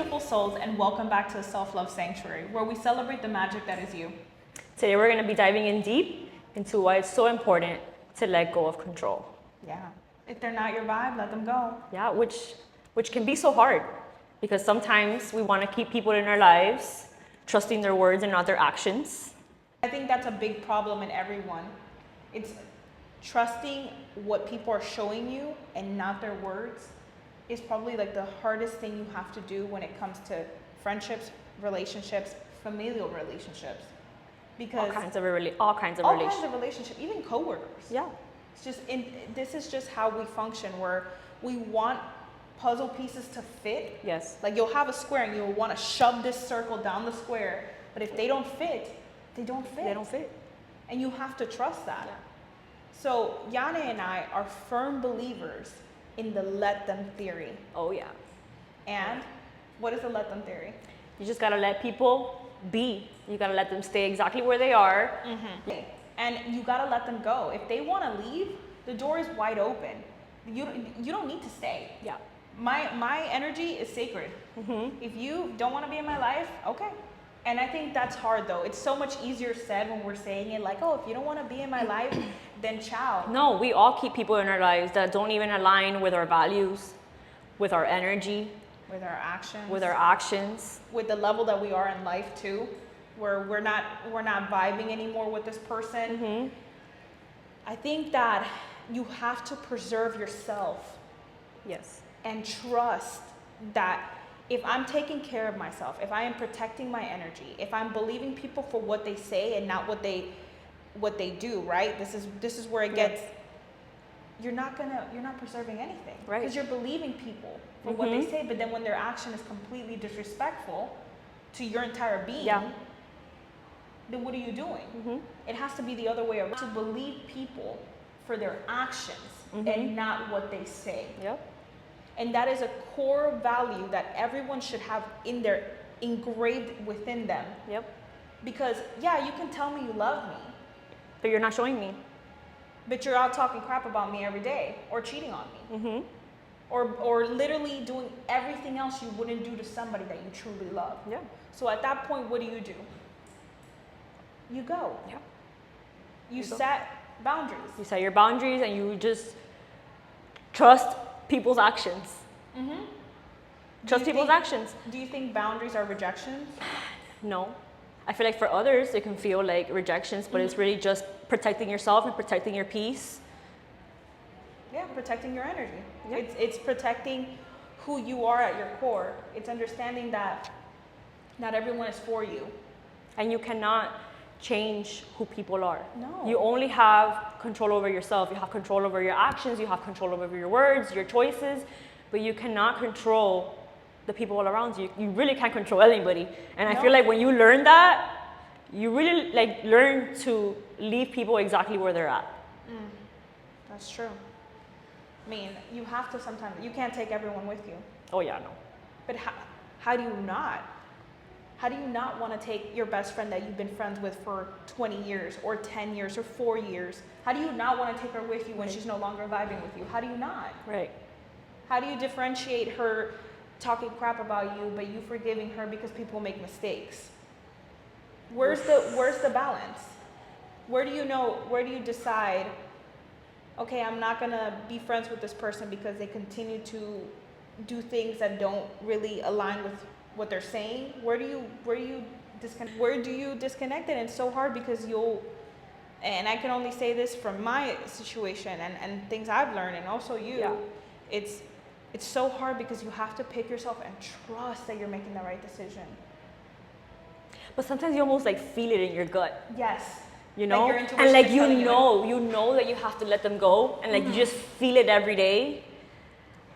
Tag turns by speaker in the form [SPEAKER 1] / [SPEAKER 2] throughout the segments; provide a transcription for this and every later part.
[SPEAKER 1] beautiful souls, and welcome back to the Self-Love Sanctuary, where we celebrate the magic that is you.
[SPEAKER 2] Today we're going to be diving in deep into why it's so important to let go of control.
[SPEAKER 1] Yeah. If they're not your vibe, let them go.
[SPEAKER 2] Yeah, which can be so hard because sometimes we want to keep people in our lives, trusting their words and not their actions.
[SPEAKER 1] I think that's a big problem in everyone. It's trusting what people are showing you and not their words is probably like the hardest thing you have to do when it comes to friendships, relationships, familial relationships. Because
[SPEAKER 2] all kinds of relationships,
[SPEAKER 1] even coworkers.
[SPEAKER 2] Yeah.
[SPEAKER 1] It's just this is just how we function, where we want puzzle pieces to fit.
[SPEAKER 2] Yes.
[SPEAKER 1] Like you'll have a square and you'll want to shove this circle down the square, but if they don't fit, they don't fit.
[SPEAKER 2] They don't fit.
[SPEAKER 1] And you have to trust that.
[SPEAKER 2] Yeah.
[SPEAKER 1] So Yane and I are firm believers in the let them theory.
[SPEAKER 2] Oh yeah.
[SPEAKER 1] And what is the let them theory?
[SPEAKER 2] You just gotta let people be. You gotta let them stay exactly where they are.
[SPEAKER 1] Mm-hmm. And you gotta let them go. If they want to leave, the door is wide open. You don't need to stay.
[SPEAKER 2] Yeah.
[SPEAKER 1] My energy is sacred.
[SPEAKER 2] Mm-hmm.
[SPEAKER 1] If you don't want to be in my life, okay. And I think that's hard though. It's so much easier said when we're saying it like, oh, if you don't want to be in my life, then ciao.
[SPEAKER 2] No, we all keep people in our lives that don't even align with our values, with our energy,
[SPEAKER 1] with our actions.
[SPEAKER 2] With
[SPEAKER 1] the level that we are in life too, where we're not vibing anymore with this person.
[SPEAKER 2] Mm-hmm.
[SPEAKER 1] I think that you have to preserve yourself.
[SPEAKER 2] Yes.
[SPEAKER 1] And trust that if I'm taking care of myself, if I am protecting my energy, if I'm believing people for what they say and not what they do, right? This is where it gets. You're not preserving anything,
[SPEAKER 2] right?
[SPEAKER 1] Because you're believing people for what they say, but then when their action is completely disrespectful to your entire being, then what are you doing? Mm-hmm. It has to be the other way around. To believe people for their actions and not what they say.
[SPEAKER 2] Yep.
[SPEAKER 1] And that is a core value that everyone should have engraved within them.
[SPEAKER 2] Yep.
[SPEAKER 1] Because you can tell me you love me,
[SPEAKER 2] but you're not showing me.
[SPEAKER 1] But you're out talking crap about me every day, or cheating on me,
[SPEAKER 2] mm-hmm.
[SPEAKER 1] or literally doing everything else you wouldn't do to somebody that you truly love.
[SPEAKER 2] Yeah.
[SPEAKER 1] So at that point, what do? You go.
[SPEAKER 2] Yeah.
[SPEAKER 1] You set boundaries.
[SPEAKER 2] You set your boundaries, and you just trust people's actions.
[SPEAKER 1] Mm-hmm.
[SPEAKER 2] Trust people's actions.
[SPEAKER 1] Do you think boundaries are rejections?
[SPEAKER 2] No. I feel like for others, it can feel like rejections, but it's really just protecting yourself and protecting your peace.
[SPEAKER 1] Yeah, protecting your energy.
[SPEAKER 2] Yeah.
[SPEAKER 1] It's protecting who you are at your core. It's understanding that not everyone is for you.
[SPEAKER 2] And you cannot change who people are.
[SPEAKER 1] No.
[SPEAKER 2] You only have control over yourself. You have control over your actions. You have control over your words, your choices, but you cannot control the people all around you. You really can't control anybody. And I feel like when you learn that, you really learn to leave people exactly where they're at.
[SPEAKER 1] That's true. I mean, you have to sometimes, you can't take everyone with you.
[SPEAKER 2] Oh yeah, no.
[SPEAKER 1] But how do you not? How do you not want to take your best friend that you've been friends with for 20 years or 10 years or 4 years? How do you not want to take her with you when she's no longer vibing with you? How do you not?
[SPEAKER 2] Right.
[SPEAKER 1] How do you differentiate her talking crap about you, but you forgiving her because people make mistakes? Where's the balance? Where do you decide, okay, I'm not gonna be friends with this person because they continue to do things that don't really align with what they're saying? Where do you disconnect it? And it's so hard because and I can only say this from my situation and things I've learned, and also you.
[SPEAKER 2] Yeah.
[SPEAKER 1] It's so hard because you have to pick yourself and trust that you're making the right decision.
[SPEAKER 2] But sometimes you almost feel it in your gut.
[SPEAKER 1] Yes.
[SPEAKER 2] You know?
[SPEAKER 1] Your intuition
[SPEAKER 2] And
[SPEAKER 1] is telling
[SPEAKER 2] you know that you have to let them go, and you just feel it every day.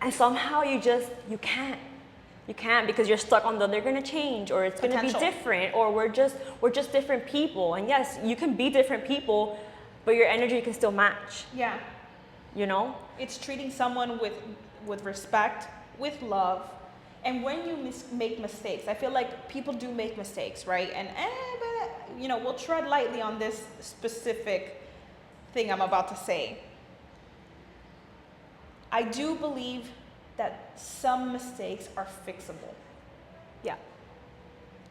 [SPEAKER 2] And somehow you can't. You can't, because you're stuck on they're gonna change, or it's gonna be different, or we're just different people. And yes, you can be different people, but your energy can still match.
[SPEAKER 1] Yeah.
[SPEAKER 2] You know?
[SPEAKER 1] It's treating someone with respect, with love. And when you make mistakes, I feel like people do make mistakes, right? And but we'll tread lightly on this specific thing I'm about to say. I do believe that some mistakes are fixable.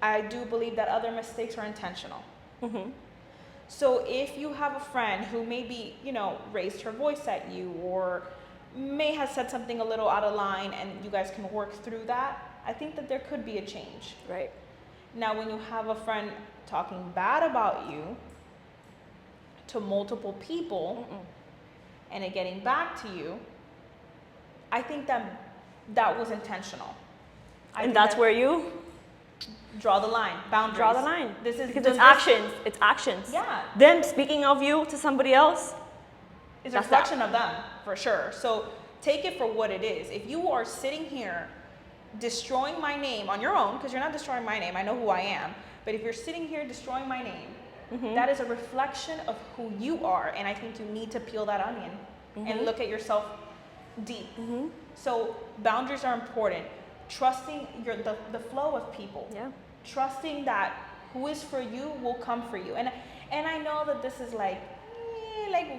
[SPEAKER 1] I do believe that other mistakes are intentional. So if you have a friend who maybe, raised her voice at you or may have said something a little out of line and you guys can work through that, I think that there could be a change.
[SPEAKER 2] Right.
[SPEAKER 1] Now, when you have a friend talking bad about you to multiple people and it getting back to you, I think that was intentional.
[SPEAKER 2] And that's where you
[SPEAKER 1] draw the line, boundaries.
[SPEAKER 2] draw the line.
[SPEAKER 1] This is
[SPEAKER 2] because it's actions. It's actions.
[SPEAKER 1] Yeah.
[SPEAKER 2] Them speaking of you to somebody else
[SPEAKER 1] is a reflection of them, for sure. So take it for what it is. If you are sitting here destroying my name on your own, because you're not destroying my name, I know who I am, but if you're sitting here destroying my name, that is a reflection of who you are, and I think you need to peel that onion and look at yourself deep. So boundaries are important. Trusting the flow of people.
[SPEAKER 2] Yeah.
[SPEAKER 1] Trusting that who is for you will come for you. And I know that this is like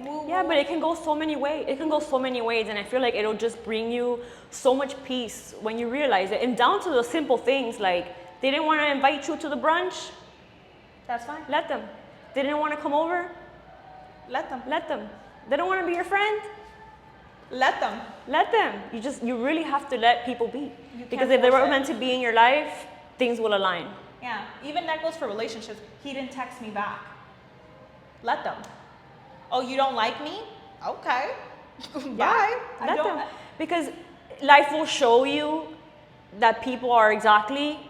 [SPEAKER 1] woo.
[SPEAKER 2] Yeah, but it can go so many ways. It can go so many ways, and I feel like it'll just bring you so much peace when you realize it. And down to the simple things, like they didn't want to invite you to the brunch.
[SPEAKER 1] That's fine.
[SPEAKER 2] Let them. They didn't want to come over.
[SPEAKER 1] Let them.
[SPEAKER 2] Let them. They don't want to be your friend.
[SPEAKER 1] Let them.
[SPEAKER 2] Let them. You really have to let people be. Because if they were meant to be in your life, things will align.
[SPEAKER 1] Yeah. Even that goes for relationships. He didn't text me back. Let them. Oh, you don't like me? Okay. Bye.
[SPEAKER 2] Let them. Because life will show you that people are exactly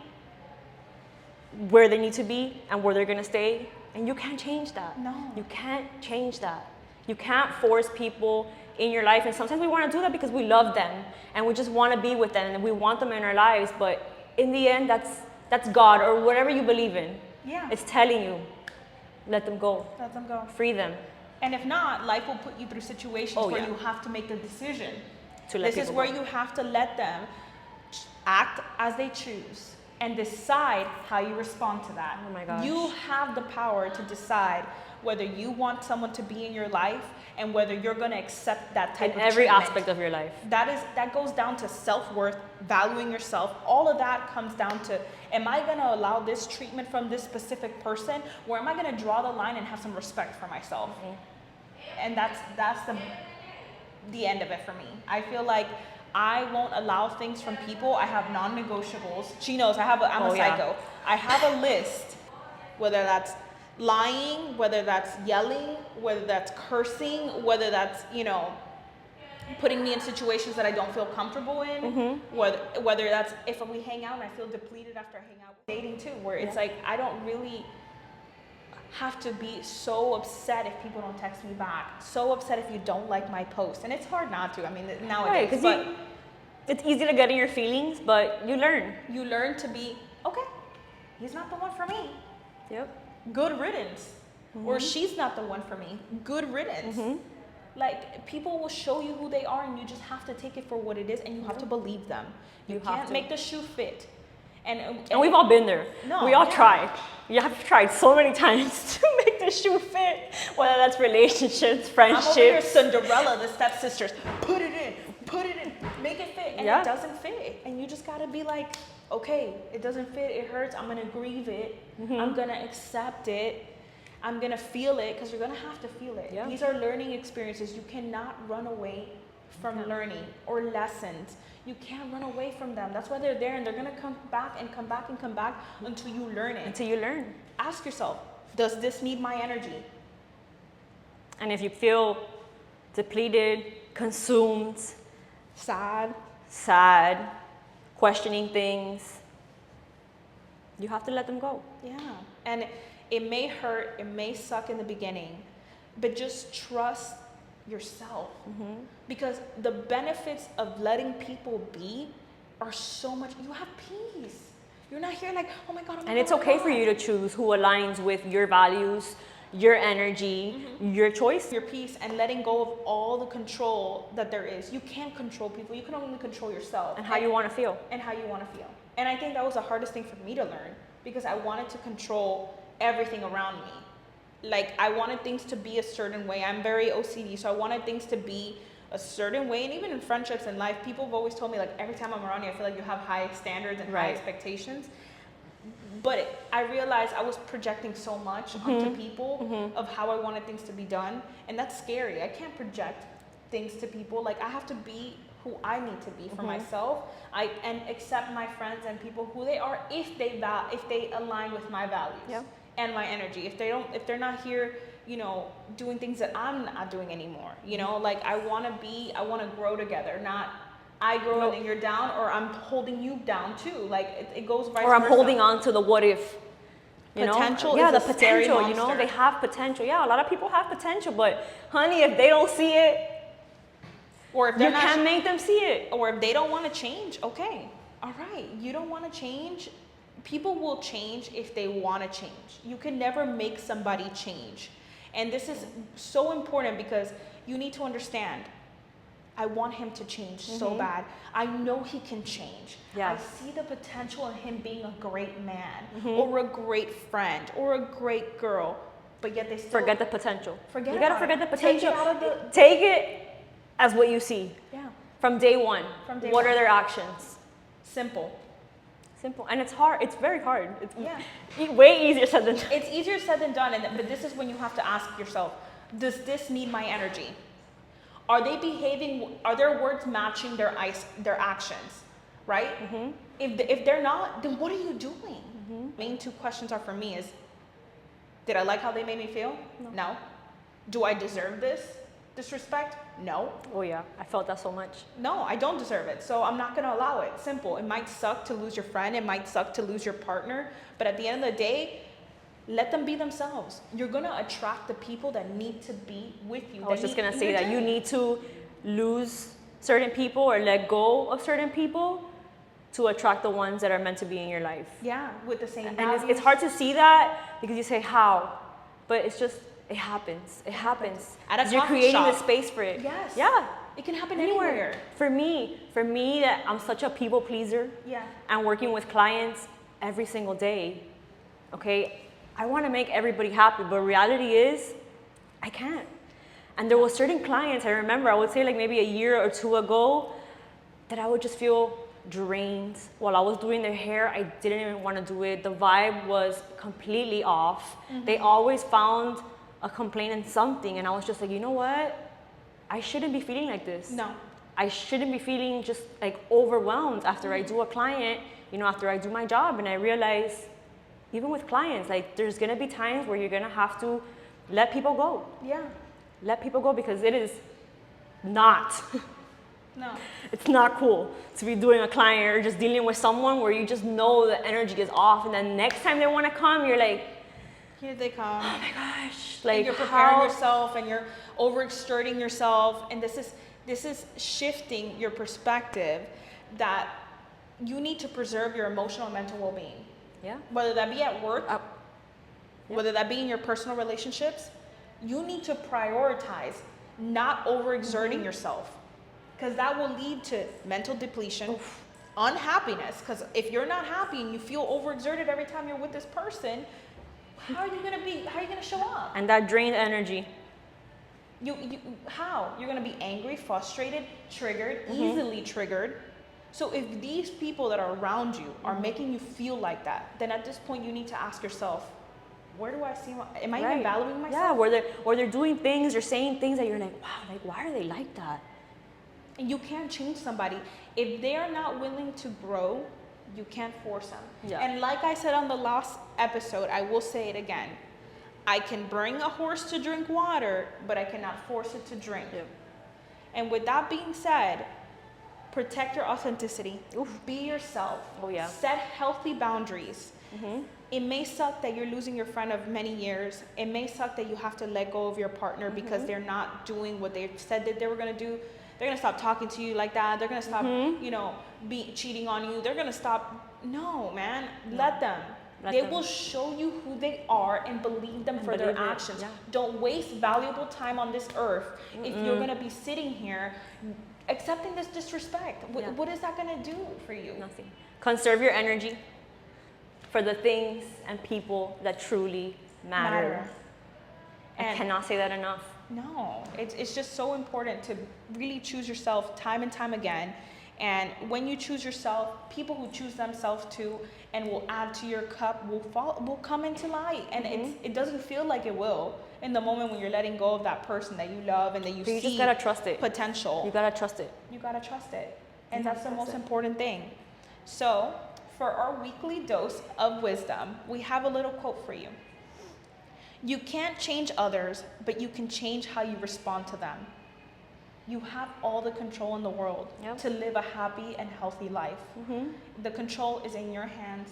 [SPEAKER 2] where they need to be and where they're going to stay. And you can't change that.
[SPEAKER 1] No.
[SPEAKER 2] You can't change that. You can't force people in your life. And sometimes we want to do that because we love them and we just want to be with them and we want them in our lives. But in the end, that's God or whatever you believe in.
[SPEAKER 1] Yeah.
[SPEAKER 2] It's telling you, let them go.
[SPEAKER 1] Let them go.
[SPEAKER 2] Free them.
[SPEAKER 1] And if not, life will put you through situations where you have to make the decision. This is where you have to let them act as they choose and decide how you respond to that.
[SPEAKER 2] Oh my gosh.
[SPEAKER 1] You have the power to decide whether you want someone to be in your life and whether you're going to accept that type of treatment.
[SPEAKER 2] In every aspect of your life.
[SPEAKER 1] That goes down to self-worth, valuing yourself. All of that comes down to, am I going to allow this treatment from this specific person, or am I going to draw the line and have some respect for myself? And that's the end of it for me. I feel like I won't allow things from people. I have non-negotiables. She knows I'm a psycho. I have a list, whether that's lying, whether that's yelling, whether that's cursing, whether that's, putting me in situations that I don't feel comfortable in, whether that's if we hang out and I feel depleted after I hang out. Dating too, where it's like I don't really have to be so upset if people don't text me back, so upset if you don't like my post. And it's hard not to, nowadays.
[SPEAKER 2] Right, because it's easy to get in your feelings, but you learn.
[SPEAKER 1] You learn to be, okay, he's not the one for me.
[SPEAKER 2] Yep.
[SPEAKER 1] Good riddance. Or she's not the one for me. Good riddance. Like, people will show you who they are and you just have to take it for what it is and you have to believe them. You can't make the shoe fit. And
[SPEAKER 2] we've all been there.
[SPEAKER 1] No,
[SPEAKER 2] we all tried. You have tried so many times to make the shoe fit, whether that's relationships, friendships.
[SPEAKER 1] I'm over here Cinderella, the stepsisters. Put it in, make it fit. And it doesn't fit. And you just gotta be like, okay, it doesn't fit, it hurts, I'm gonna grieve it. I'm gonna accept it. I'm gonna feel it, because you're gonna have to feel it. These are learning experiences. You cannot run away from learning or lessons. You can't run away from them. That's why they're there, and they're gonna come back and come back and come back until you learn it.
[SPEAKER 2] Until you learn.
[SPEAKER 1] Ask yourself, does this need my energy?
[SPEAKER 2] And if you feel depleted, consumed,
[SPEAKER 1] Sad,
[SPEAKER 2] questioning things, you have to let them go.
[SPEAKER 1] Yeah. And it may hurt, it may suck in the beginning, but just trust yourself. Because the benefits of letting people be are so much. You have peace. You're not here like, oh my God,
[SPEAKER 2] and it's okay for you to choose who aligns with your values, your energy, your choice.
[SPEAKER 1] Your peace, and letting go of all the control that there is. You can't control people. You can only control yourself.
[SPEAKER 2] And how you want to feel.
[SPEAKER 1] And how you want to feel. And I think that was the hardest thing for me to learn, because I wanted to control everything around me. Like, I wanted things to be a certain way. I'm very OCD, so I wanted things to be a certain way. And even in friendships and life, people have always told me, like, every time I'm around you, I feel like you have high standards and high expectations. But I realized I was projecting so much onto people of how I wanted things to be done. And that's scary. I can't project things to people. Like, I have to be who I need to be for myself. And accept my friends and people who they are if they align with my values and my energy. If they're not here, you know, doing things that I'm not doing anymore. You know, like I want to grow together, not I grow and then you're down, or I'm holding you down too. Like it goes vice versa.
[SPEAKER 2] Or I'm holding on to the what if. You
[SPEAKER 1] potential
[SPEAKER 2] know? Yeah,
[SPEAKER 1] is
[SPEAKER 2] the
[SPEAKER 1] a scary
[SPEAKER 2] potential,
[SPEAKER 1] monster.
[SPEAKER 2] you know, they have potential. Yeah, a lot of people have potential, but honey, if they don't see it,
[SPEAKER 1] or if
[SPEAKER 2] you can't make them see it.
[SPEAKER 1] Or if they don't want to change, okay, all right, you don't want to change. People will change if they want to change. You can never make somebody change. And this is so important because you need to understand, I want him to change so bad. I know he can change. I see the potential in him being a great man or a great friend or a great girl, but yet they still
[SPEAKER 2] forget the potential. You gotta
[SPEAKER 1] about
[SPEAKER 2] forget
[SPEAKER 1] it.
[SPEAKER 2] the potential.
[SPEAKER 1] Take
[SPEAKER 2] Take it as what you see.
[SPEAKER 1] Yeah.
[SPEAKER 2] From day one. What are their actions?
[SPEAKER 1] Simple.
[SPEAKER 2] And it's hard. It's very hard. It's way easier said than done.
[SPEAKER 1] It's easier said than done, but this is when you have to ask yourself, does this need my energy? Are they behaving, are their words matching their actions, right? If they're not, then what are you doing? Main two questions are for me is, did I like how they made me feel? No. Do I deserve this disrespect? No.
[SPEAKER 2] Oh yeah, I felt that so much.
[SPEAKER 1] No, I don't deserve it. So I'm not gonna allow it. Simple. It might suck to lose your friend. It might suck to lose your partner. But at the end of the day, let them be themselves. You're gonna attract the people that need to be with you.
[SPEAKER 2] I was just gonna say that you need to lose certain people or let go of certain people to attract the ones that are meant to be in your life.
[SPEAKER 1] Yeah, with the same
[SPEAKER 2] values. And it's hard to see that because you say how, but it's just, it happens. It happens. You're creating the space for it.
[SPEAKER 1] Yes.
[SPEAKER 2] Yeah.
[SPEAKER 1] It can happen anywhere.
[SPEAKER 2] For me that I'm such a people pleaser.
[SPEAKER 1] Yeah.
[SPEAKER 2] And working with clients every single day. Okay. I want to make everybody happy, but reality is I can't. And there were certain clients, I remember, I would say like maybe a year or two ago, that I would just feel drained while I was doing their hair. I didn't even want to do it. The vibe was completely off. They always found a complaint in something, and I was just like, you know what? I shouldn't be feeling like this.
[SPEAKER 1] No.
[SPEAKER 2] I shouldn't be feeling just like overwhelmed after I do a client, you know, after I do my job. And I realized, even with clients, like there's gonna be times where you're gonna have to let people go.
[SPEAKER 1] Yeah.
[SPEAKER 2] Let people go, because it is not.
[SPEAKER 1] No.
[SPEAKER 2] It's not cool to be doing a client or just dealing with someone where you just know the energy is off, and then next time they wanna come, you're like,
[SPEAKER 1] here they come.
[SPEAKER 2] oh my gosh. Like,
[SPEAKER 1] and you're preparing yourself and you're overexerting yourself. And this is shifting your perspective that you need to preserve your emotional and mental well-being.
[SPEAKER 2] Yeah.
[SPEAKER 1] Whether that be at work, whether that be in your personal relationships, you need to prioritize not overexerting yourself, because that will lead to mental depletion, unhappiness. Because if you're not happy and you feel overexerted every time you're with this person, how are you gonna show up?
[SPEAKER 2] And that drained energy.
[SPEAKER 1] How? You're gonna be angry, frustrated, triggered, easily triggered. So if these people that are around you are making you feel like that, then at this point you need to ask yourself, where do I see am I even valuing myself?
[SPEAKER 2] Yeah, or they're doing things or saying things that you're like, wow, like why are they like that?
[SPEAKER 1] And you can't change somebody. If they are not willing to grow, you can't force them.
[SPEAKER 2] Yeah.
[SPEAKER 1] And like I said on the last episode, I will say it again. I can bring a horse to drink water, but I cannot force it to drink.
[SPEAKER 2] Yeah.
[SPEAKER 1] And with that being said, protect your authenticity. Be yourself.
[SPEAKER 2] Oh yeah.
[SPEAKER 1] Set healthy boundaries. It may suck that you're losing your friend of many years. It may suck that you have to let go of your partner because they're not doing what they said that they were going to do. They're going to stop talking to you like that. They're going to stop, cheating on you. They're going to stop. No, man. Let them. They will show you who they are, and believe them for their actions. Yeah. Don't waste valuable time on this earth if you're going to be sitting here accepting this disrespect. What is that going to do for you?
[SPEAKER 2] Nothing. Conserve your energy for the things and people that truly matter. I cannot say that enough.
[SPEAKER 1] No, it's just so important to really choose yourself time and time again, And when you choose yourself, people who choose themselves too and will add to your cup will come into light. And it doesn't feel like it will in the moment when you're letting go of that person that you love and that you see
[SPEAKER 2] just gotta trust it.
[SPEAKER 1] Potential.
[SPEAKER 2] You gotta trust it.
[SPEAKER 1] You gotta trust it. And that's the most important thing. So for our weekly dose of wisdom, we have a little quote for you. You can't change others, but you can change how you respond to them. You have all the control in the world to live a happy and healthy life. The control is in your hands.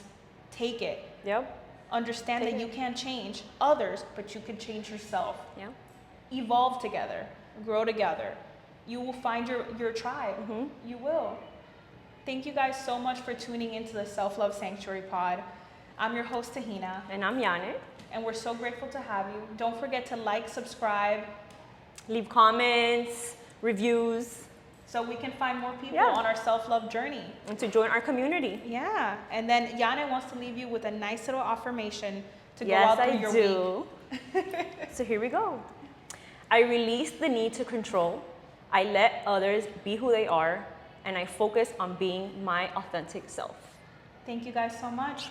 [SPEAKER 1] Take it. Understand that you can't change others, but you can change yourself. Evolve together. Grow together. You will find your tribe. You will. Thank you guys so much for tuning into the Self-Love Sanctuary Pod. I'm your host, Tahina.
[SPEAKER 2] And I'm Yane.
[SPEAKER 1] And we're so grateful to have you. Don't forget to like, subscribe.
[SPEAKER 2] Leave comments, reviews.
[SPEAKER 1] So we can find more people on our self-love journey.
[SPEAKER 2] And to join our community.
[SPEAKER 1] Yeah. And then Yane wants to leave you with a nice little affirmation to go out through your week.
[SPEAKER 2] So here we go. I release the need to control. I let others be who they are. And I focus on being my authentic self.
[SPEAKER 1] Thank you guys so much.